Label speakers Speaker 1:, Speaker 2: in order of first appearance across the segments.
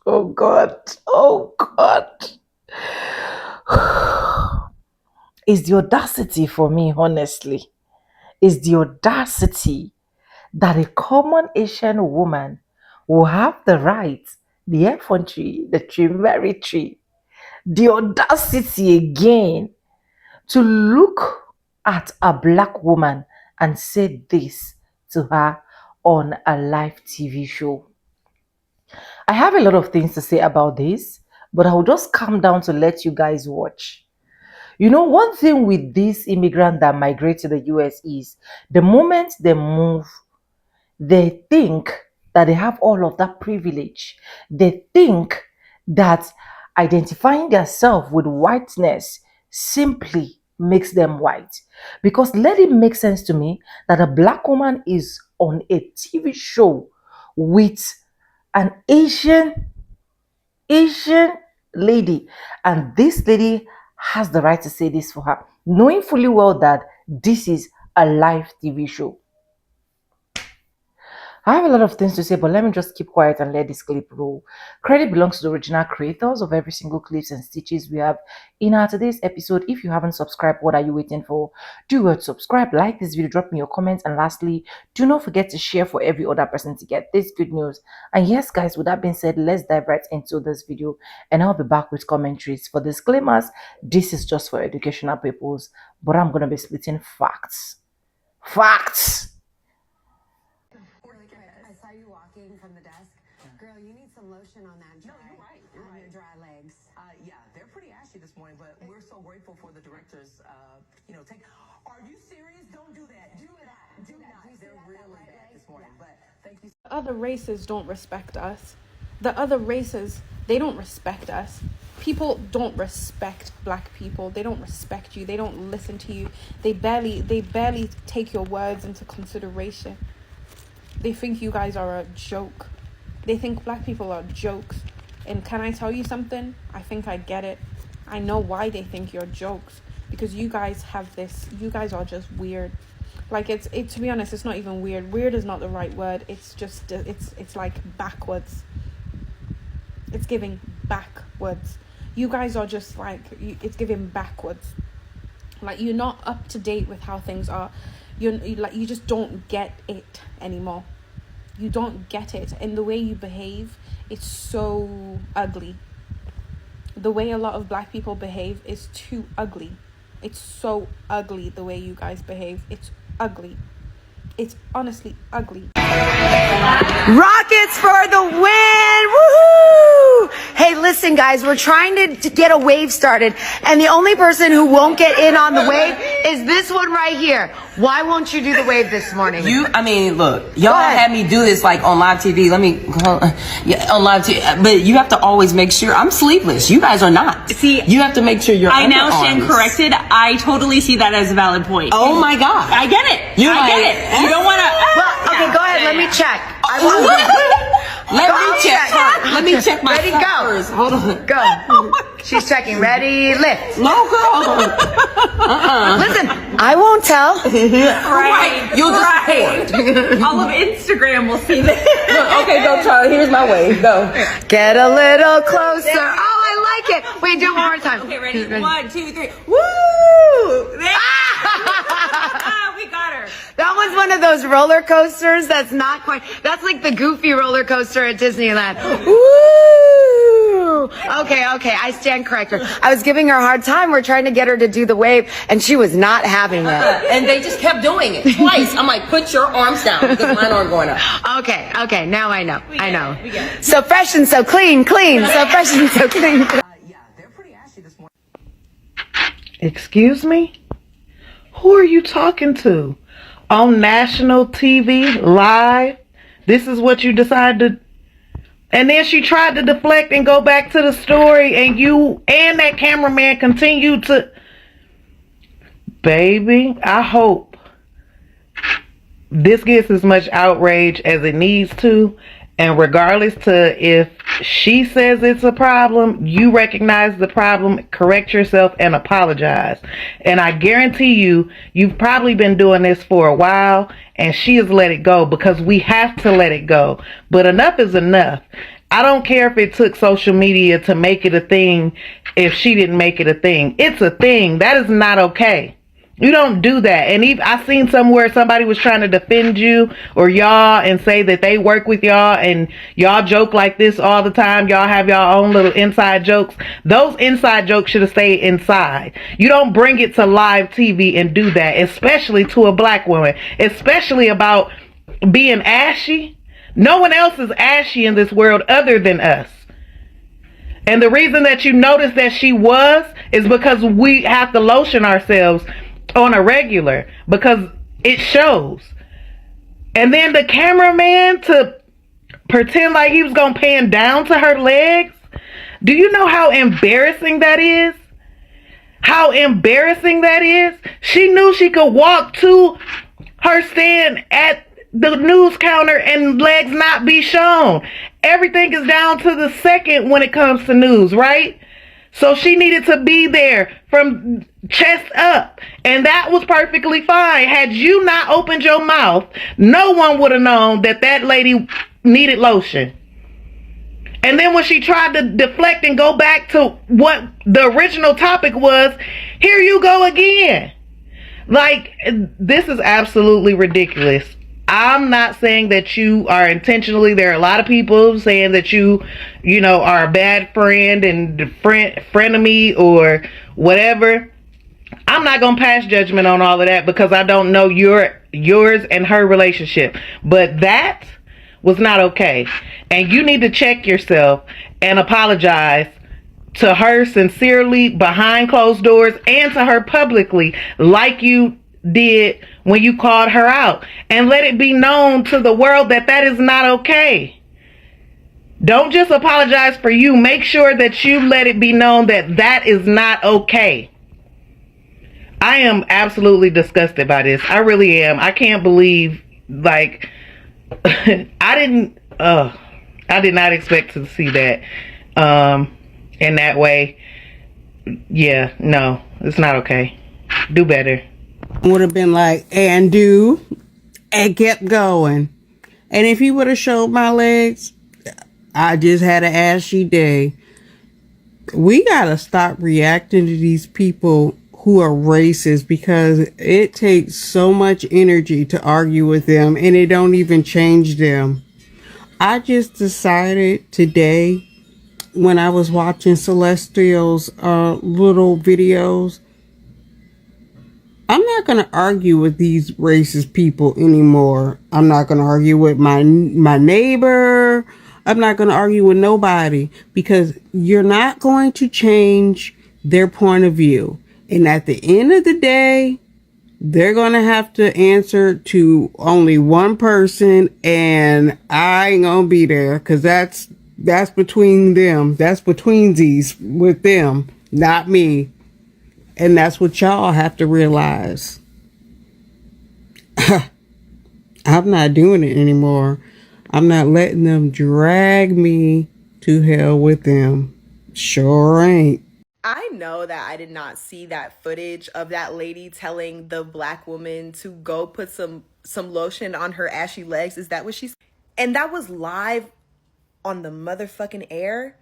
Speaker 1: Oh God. Oh God. It's the audacity for me, honestly. It's the audacity that a common Asian woman will have the right, the effrontery, the temerity, the audacity again to look at a black woman and say this to her on a live TV show. I have a lot of things to say about this, but I'll just calm down to let you guys watch. You know, one thing with these immigrants that migrate to the US is the moment they move, they think that they have all of that privilege. They think that identifying themselves with whiteness simply makes them white. Because let it make sense to me that a black woman is on a TV show with an Asian lady, and this lady has the right to say this for her, knowing fully well that this is a live TV show. I have a lot of things to say, but let me just keep quiet and let this clip roll. Credit belongs to the original creators of every single clips and stitches we have in our today's episode. If you haven't subscribed, what are you waiting for? Do well to subscribe, like this video, drop me your comments, and lastly, do not forget to share for every other person to get this good news. And yes, guys, with that being said, let's dive right into this video, and I'll be back with commentaries. For disclaimers, this is just for educational purposes, but I'm going to be splitting facts. Facts!
Speaker 2: I saw you walking from the desk. Girl, you need some lotion on that dry,
Speaker 3: You're right.
Speaker 2: your dry legs.
Speaker 3: Yeah, they're pretty ashy this morning, but we're so grateful for the director's, take. Are you serious? Don't do that. Do not. Do not. They're really bad this morning, but thank you.
Speaker 4: Other races don't respect us. The other races, they don't respect us. People don't respect black people. They don't respect you. They don't listen to you. They barely take your words into consideration. They think you guys are a joke. They think black people are jokes. And can I tell you something? I think I get it. I know why they think you're jokes. Because you guys have this, you guys are just weird. Like to be honest, it's not even weird. Weird is not the right word. It's just, it's like backwards. It's giving backwards. You guys are just like, it's giving backwards. Like, you're not up to date with how things are. You just don't get it anymore. You don't get it. And the way you behave, it's so ugly. The way a lot of black people behave is too ugly. It's so ugly the way you guys behave. It's ugly. It's honestly ugly.
Speaker 2: Rockets for the win! Woohoo! Hey, listen, guys, we're trying to get a wave started, and the only person who won't get in on the wave is this one right here. Why won't you do the wave this morning?
Speaker 5: Look, y'all had me do this like on live TV. On live TV, but you have to always make sure I'm sleepless. You guys are not.
Speaker 6: See,
Speaker 5: you have to make sure you're.
Speaker 6: I now stand corrected. I totally see that as a valid point.
Speaker 5: Oh my God,
Speaker 6: I get it. I get it. You don't want to.
Speaker 2: Well, okay, go ahead. Let me check.
Speaker 5: Let me check my
Speaker 2: Ready, go.
Speaker 5: first. Hold on.
Speaker 2: Go. She's checking. Ready, lift.
Speaker 5: No, go.
Speaker 2: Listen, I won't tell.
Speaker 6: Right.
Speaker 5: You'll just record.
Speaker 6: All of Instagram will see this.
Speaker 5: Okay, go, Charlie. Here's my wave. Go.
Speaker 2: Get a little closer. Oh, I like it. Wait, do it one more time.
Speaker 6: Okay, ready? 1, 2, 3. Woo! We got her.
Speaker 2: That was one of those roller coasters that's not quite, that's like the goofy roller coaster at Disneyland. Woo! Okay, I stand corrected. I was giving her a hard time. We're trying to get her to do the wave, and she was not having it.
Speaker 5: And they just kept doing it twice. I'm like, put your arms down because mine aren't going up.
Speaker 2: Okay, now I know.
Speaker 6: We get it.
Speaker 2: So fresh and so clean. So fresh and so clean.
Speaker 3: Yeah, they're pretty ashy this morning.
Speaker 1: Excuse me? Who are you talking to? On national TV, live? This is what you decided to... And then she tried to deflect and go back to the story, and you and that cameraman continued to... Baby, I hope this gets as much outrage as it needs to, and regardless to if
Speaker 7: She says it's a problem. You recognize the problem, correct yourself, and apologize. And I guarantee you, you've probably been doing this for a while, and she has let it go because we have to let it go. But enough is enough. I don't care if it took social media to make it a thing if she didn't make it a thing. It's a thing. That is not okay. You don't do that. And I seen somewhere somebody was trying to defend you or y'all and say that they work with y'all and y'all joke like this all the time. Y'all have y'all own little inside jokes. Those inside jokes should have stayed inside. You don't bring it to live TV and do that, especially to a black woman, especially about being ashy. No one else is ashy in this world other than us. And the reason that you notice that she was is because we have to lotion ourselves on a regular because it shows. And then the cameraman to pretend like he was gonna pan down to her legs. Do you know how embarrassing that is? How embarrassing that is? She knew she could walk to her stand at the news counter and legs not be shown. Everything is down to the second when it comes to news, right? So she needed to be there from chest up. And that was perfectly fine. Had you not opened your mouth, no one would have known that that lady needed lotion. And then when she tried to deflect and go back to what the original topic was, here you go again. Like, this is absolutely ridiculous. I'm not saying that you are intentionally. There are a lot of people saying that you are a bad friend and frenemy or whatever. I'm not going to pass judgment on all of that because I don't know yours and her relationship. But that was not okay. And you need to check yourself and apologize to her sincerely behind closed doors and to her publicly like you did when you called her out, and let it be known to the world that that is not okay. Don't just apologize for you. Make sure that you let it be known that that is not okay. I am absolutely disgusted by this. I really am. I can't believe, like, I did not expect to see that in that way. Yeah, no, it's not okay. Do better.
Speaker 8: Would have been like, and do, and kept going. And if he would have showed my legs, I just had an ashy day. We gotta stop reacting to these people who are racist because it takes so much energy to argue with them and it don't even change them. I just decided today when I was watching Celestial's little videos, I'm not going to argue with these racist people anymore. I'm not going to argue with my neighbor. I'm not going to argue with nobody because you're not going to change their point of view. And at the end of the day, they're going to have to answer to only one person, and I ain't going to be there because that's between them. That's between these with them, not me. And that's what y'all have to realize. I'm not doing it anymore. I'm not letting them drag me to hell with them. Sure ain't.
Speaker 9: I know that I did not see that footage of that lady telling the black woman to go put some lotion on her ashy legs. Is that what she said? And that was live on the motherfucking air.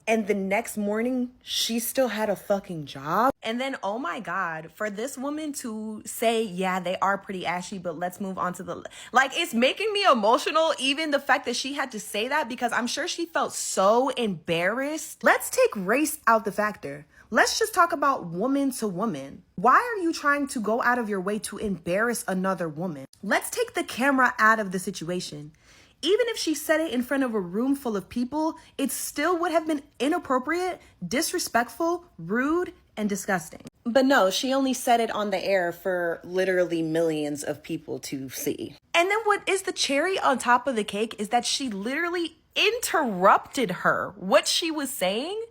Speaker 9: And the next morning, she still had a fucking job. And then, oh my God, for this woman to say, yeah, they are pretty ashy, but let's move on to the... Like, it's making me emotional, even the fact that she had to say that, because I'm sure she felt so embarrassed. Let's take race out the factor. Let's just talk about woman to woman. Why are you trying to go out of your way to embarrass another woman? Let's take the camera out of the situation. Even if she said it in front of a room full of people, it still would have been inappropriate, disrespectful, rude, and disgusting. But no, she only said it on the air for literally millions of people to see. And then what is the cherry on top of the cake is that she literally interrupted her, what she was saying,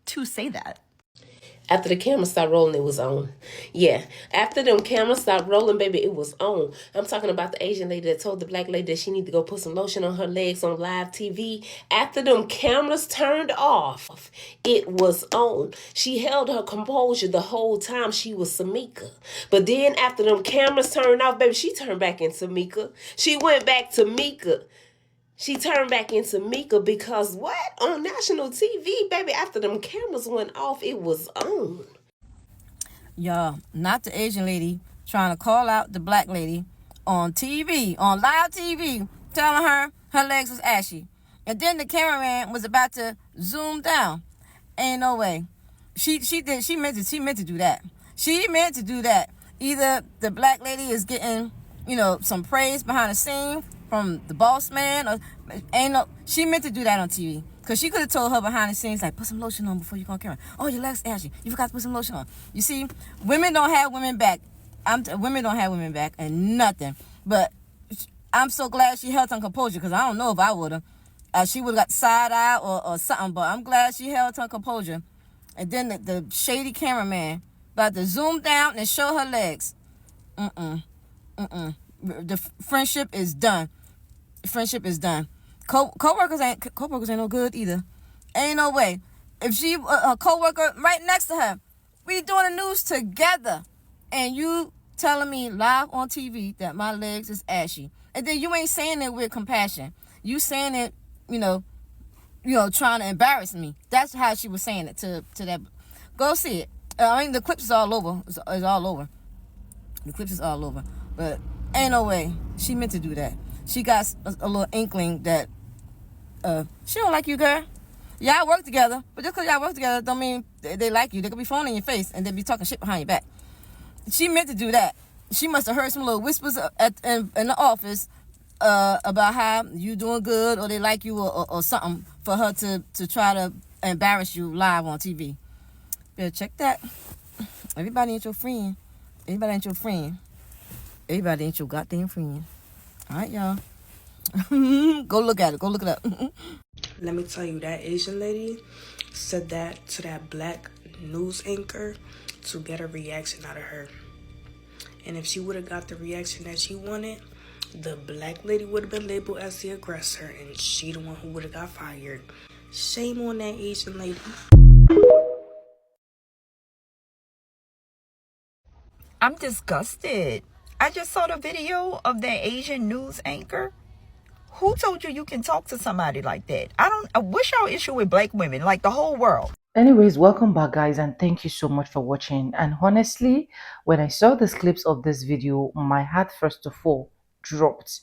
Speaker 9: to say that.
Speaker 10: After the camera stopped rolling, it was on. Yeah. After them cameras stopped rolling, baby, it was on. I'm talking about the Asian lady that told the black lady that she need to go put some lotion on her legs on live TV. After them cameras turned off, it was on. She held her composure the whole time she was Samika. But then after them cameras turned off, baby, she turned back into Mika. She went back to Mika. She turned back into Mika because what? On national TV, baby, after them cameras went off, it was on.
Speaker 11: Y'all, not the Asian lady trying to call out the black lady on TV, on live TV, telling her her legs was ashy. And then the cameraman was about to zoom down. Ain't no way. She meant to do that. She meant to do that. Either the black lady is getting, some praise behind the scene from the boss man, or she meant to do that on TV. Because she could have told her behind the scenes, like, put some lotion on before you go on camera. Oh, your legs ashy. You forgot to put some lotion on. You see, women don't have women back. Women don't have women back and nothing. But I'm so glad she held her composure, because I don't know if I would have. She would have got side eye or something, but I'm glad she held her composure. And then the shady cameraman about to zoom down and show her legs. The friendship is done. Friendship is done. Co-workers ain't no good either. Ain't no way. If she a co-worker right next to her, we doing the news together, and you telling me live on TV that my legs is ashy, and then you ain't saying it with compassion. You saying it, trying to embarrass me. That's how she was saying it to that. Go see it. The clips is all over. It's all over. The clips is all over. But ain't no way she meant to do that. She got a little inkling that she don't like you, girl. Y'all work together, but just because y'all work together don't mean they like you. They could be phoning in your face and they be talking shit behind your back. She meant to do that. She must have heard some little whispers in the office about how you doing good, or they like you, or something, for her to try to embarrass you live on TV. Better check that. Everybody ain't your friend. Everybody ain't your friend. Everybody ain't your goddamn friend. All right, y'all. Go look at it. Go look it up.
Speaker 12: Let me tell you, that Asian lady said that to that black news anchor to get a reaction out of her. And if she would have got the reaction that she wanted, the black lady would have been labeled as the aggressor, and she the one who would have got fired. Shame on that Asian lady.
Speaker 13: I'm disgusted. I just saw the video of that Asian news anchor. Who told you can talk to somebody like that? What's your issue with black women? Like the whole world.
Speaker 1: Anyways, welcome back, guys, and thank you so much for watching. And honestly, when I saw these clips of this video, my heart first of all dropped,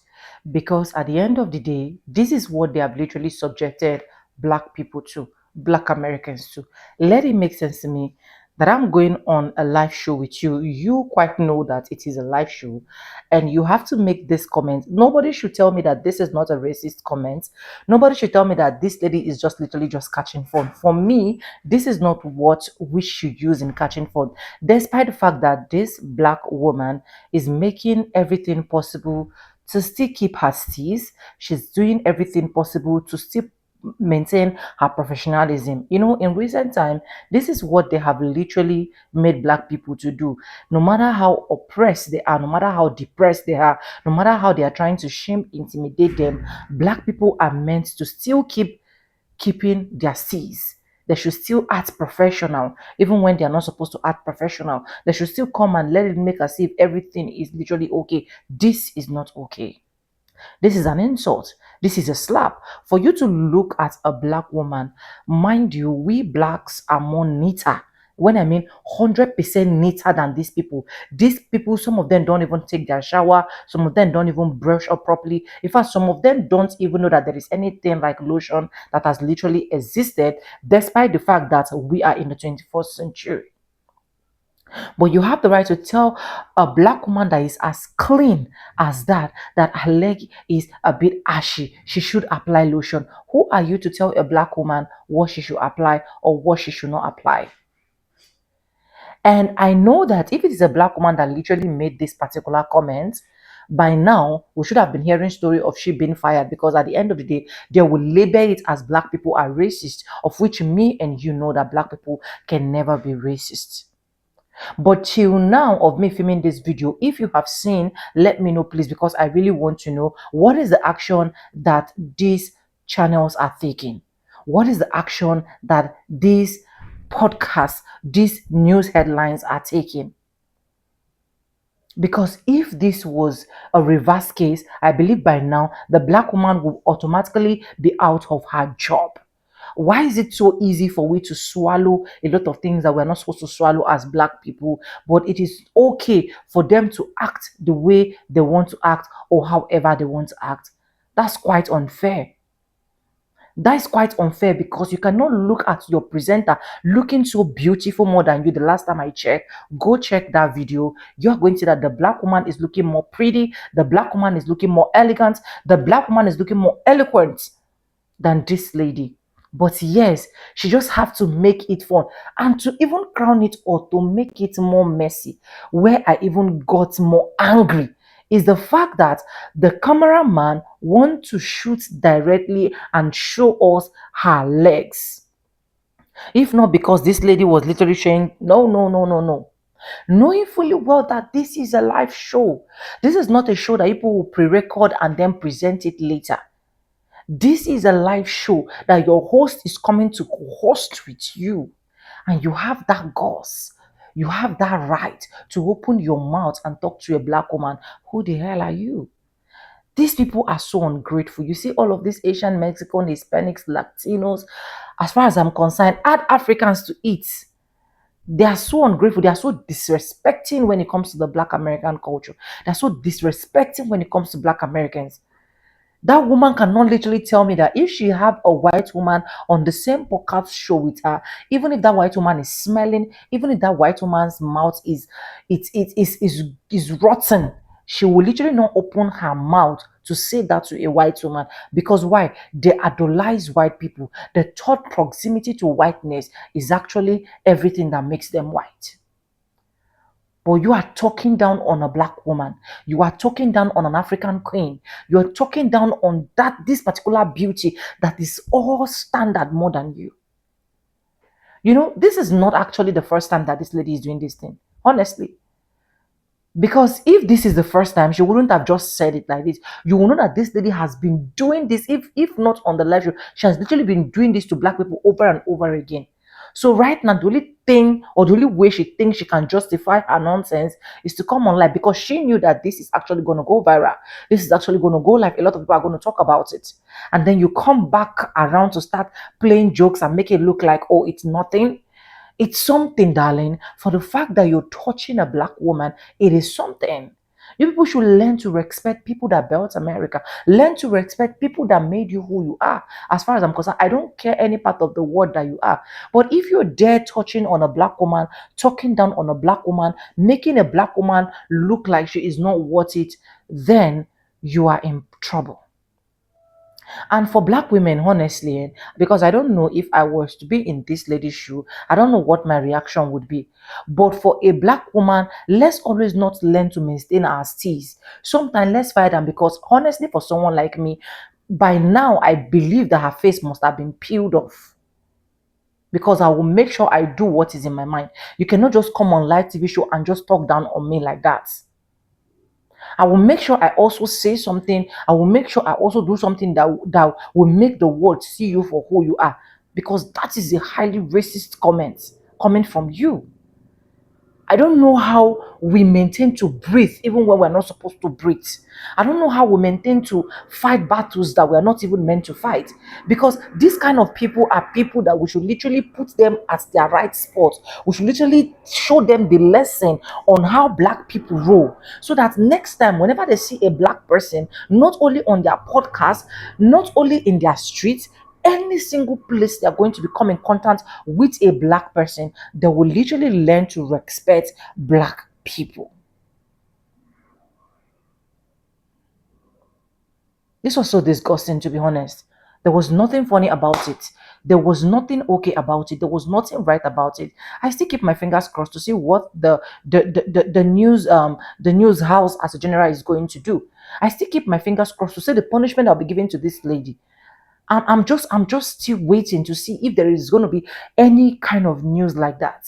Speaker 1: because at the end of the day, this is what they have literally subjected black people to, black Americans to. Let it make sense to me that I'm going on a live show with you. You quite know that it is a live show, and you have to make this comment. Nobody should tell me that this is not a racist comment. Nobody should tell me that this lady is just literally just catching fun. For me, this is not what we should use in catching fun, despite the fact that this black woman is making everything possible to still keep her steez. She's doing everything possible to still maintain her professionalism. In recent time, this is what they have literally made black people to do. No matter how oppressed they are, no matter how depressed they are, no matter how they are trying to shame, intimidate them, black people are meant to still keeping their steez. They should still act professional, even when they are not supposed to act professional. They should still come and let it make as if everything is literally okay. This is not okay. This is an insult. This is a slap. For you to look at a black woman, mind you, we blacks are more neater. When I mean 100% neater than these people. These people, some of them don't even take their shower. Some of them don't even brush up properly. In fact, some of them don't even know that there is anything like lotion that has literally existed, despite the fact that we are in the 21st century. But you have the right to tell a black woman that is as clean as that her leg is a bit ashy, she should apply lotion. Who are you to tell a black woman what she should apply or what she should not apply? And I know that if it is a black woman that literally made this particular comment, by now we should have been hearing story of she being fired, because at the end of the day they will label it as black people are racist, of which me and you know that black people can never be racist. But till now of me filming this video, if you have seen, let me know please, because I really want to know what is the action that these channels are taking. What is the action that these podcasts, these news headlines are taking? Because if this was a reverse case, I believe by now the black woman will automatically be out of her job. Why is it so easy for we to swallow a lot of things that we're not supposed to swallow as black people, but it is okay for them to act the way they want to act or however they want to act? That's quite unfair. That is quite unfair, because you cannot look at your presenter looking so beautiful more than you. The last time I checked, go check that video. You're going to see that the black woman is looking more pretty. The black woman is looking more elegant. The black woman is looking more eloquent than this lady. But yes, she just have to make it fun. And to even crown it or to make it more messy, where I even got more angry, is the fact that the cameraman want to shoot directly and show us her legs. If not because this lady was literally saying, no, no, no, no, no. Knowing fully well that this is a live show. This is not a show that people will pre-record and then present it later. This is a live show that your host is coming to host with you. And you have that guts. You have that right to open your mouth and talk to a black woman. Who the hell are you? These people are so ungrateful. You see all of these Asian, Mexican, Hispanics, Latinos, as far as I'm concerned, add Africans to it. They are so ungrateful. They are so disrespecting when it comes to the black American culture. They're so disrespecting when it comes to black Americans. That woman cannot literally tell me that if she have a white woman on the same podcast show with her, even if that white woman is smelling, even if that white woman's mouth is rotten, she will literally not open her mouth to say that to a white woman. Because why? They idolize white people. The thought proximity to whiteness is actually everything that makes them white. But you are talking down on a black woman. You are talking down on an African queen. You are talking down on this particular beauty that is all standard more than you. You know, this is not actually the first time that this lady is doing this thing. Honestly. Because if this is the first time, she wouldn't have just said it like this. You will know that this lady has been doing this, if not on the live show, she has literally been doing this to black people over and over again. So right now, the only thing or the only way she thinks she can justify her nonsense is to come online, because she knew that this is actually going to go viral. This is actually going to go live. A lot of people are going to talk about it. And then you come back around to start playing jokes and make it look like, oh, it's nothing. It's something, darling. For the fact that you're touching a black woman, it is something. You people should learn to respect people that built America. Learn to respect people that made you who you are. As far as I'm concerned, I don't care any part of the world that you are. But if you're there touching on a black woman, talking down on a black woman, making a black woman look like she is not worth it, then you are in trouble. And for black women, honestly, because I don't know if I was to be in this lady's shoe, I don't know what my reaction would be. But for a black woman, let's always not learn to maintain our steez. Sometimes let's fight them, because honestly, for someone like me, by now I believe that her face must have been peeled off. Because I will make sure I do what is in my mind. You cannot just come on live TV show and just talk down on me like that. I will make sure I also say something. I will make sure I also do something that will make the world see you for who you are. Because that is a highly racist comment coming from you. I don't know how we maintain to breathe even when we're not supposed to breathe. I don't know how we maintain to fight battles that we're not even meant to fight. Because these kind of people are people that we should literally put them at their right spot. We should literally show them the lesson on how black people roll. So that next time, whenever they see a black person, not only on their podcast, not only in their streets, any single place they are going to become in contact with a black person, they will literally learn to respect black people. This was so disgusting, to be honest. There was nothing funny about it. There was nothing okay about it. There was nothing right about it. I still keep my fingers crossed to see what the news house as a general is going to do. I still keep my fingers crossed to see the punishment I'll be giving to this lady. I'm just still waiting to see if there is going to be any kind of news like that.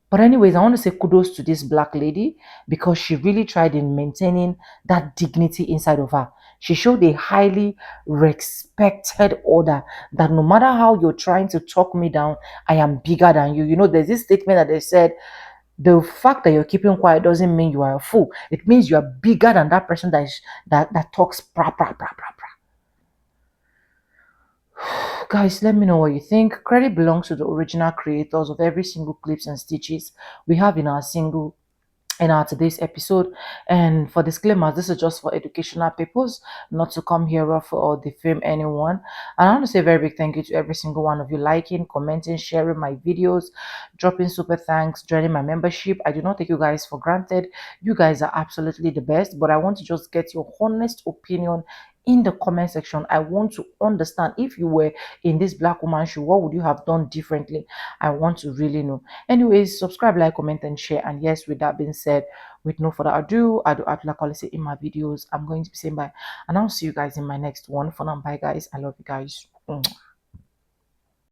Speaker 1: But anyways, I want to say kudos to this black lady because she really tried in maintaining that dignity inside of her. She showed a highly respected order that no matter how you're trying to talk me down, I am bigger than you. You know, there's this statement that they said, the fact that you're keeping quiet doesn't mean you are a fool. It means you are bigger than that person that talks pra pra pra pra pra. Guys, let me know what you think. Credit belongs to the original creators of every single clips and stitches we have in our today's episode. And for disclaimers, this is just for educational purpose, not to come here off or defame anyone. And I want to say a very big thank you to every single one of you liking, commenting, sharing my videos, dropping super thanks, joining my membership. I do not take you guys for granted. You guys are absolutely the best, but I want to just get your honest opinion in the comment section. I want to understand, if you were in this black woman's shoe, what would you have done differently? I want to really know. Anyways, subscribe, like, comment, and share. And yes, with that being said, with no further ado, I do like I say in my videos, I'm going to be saying bye, and I'll see you guys in my next one. For now, bye guys. I love you guys.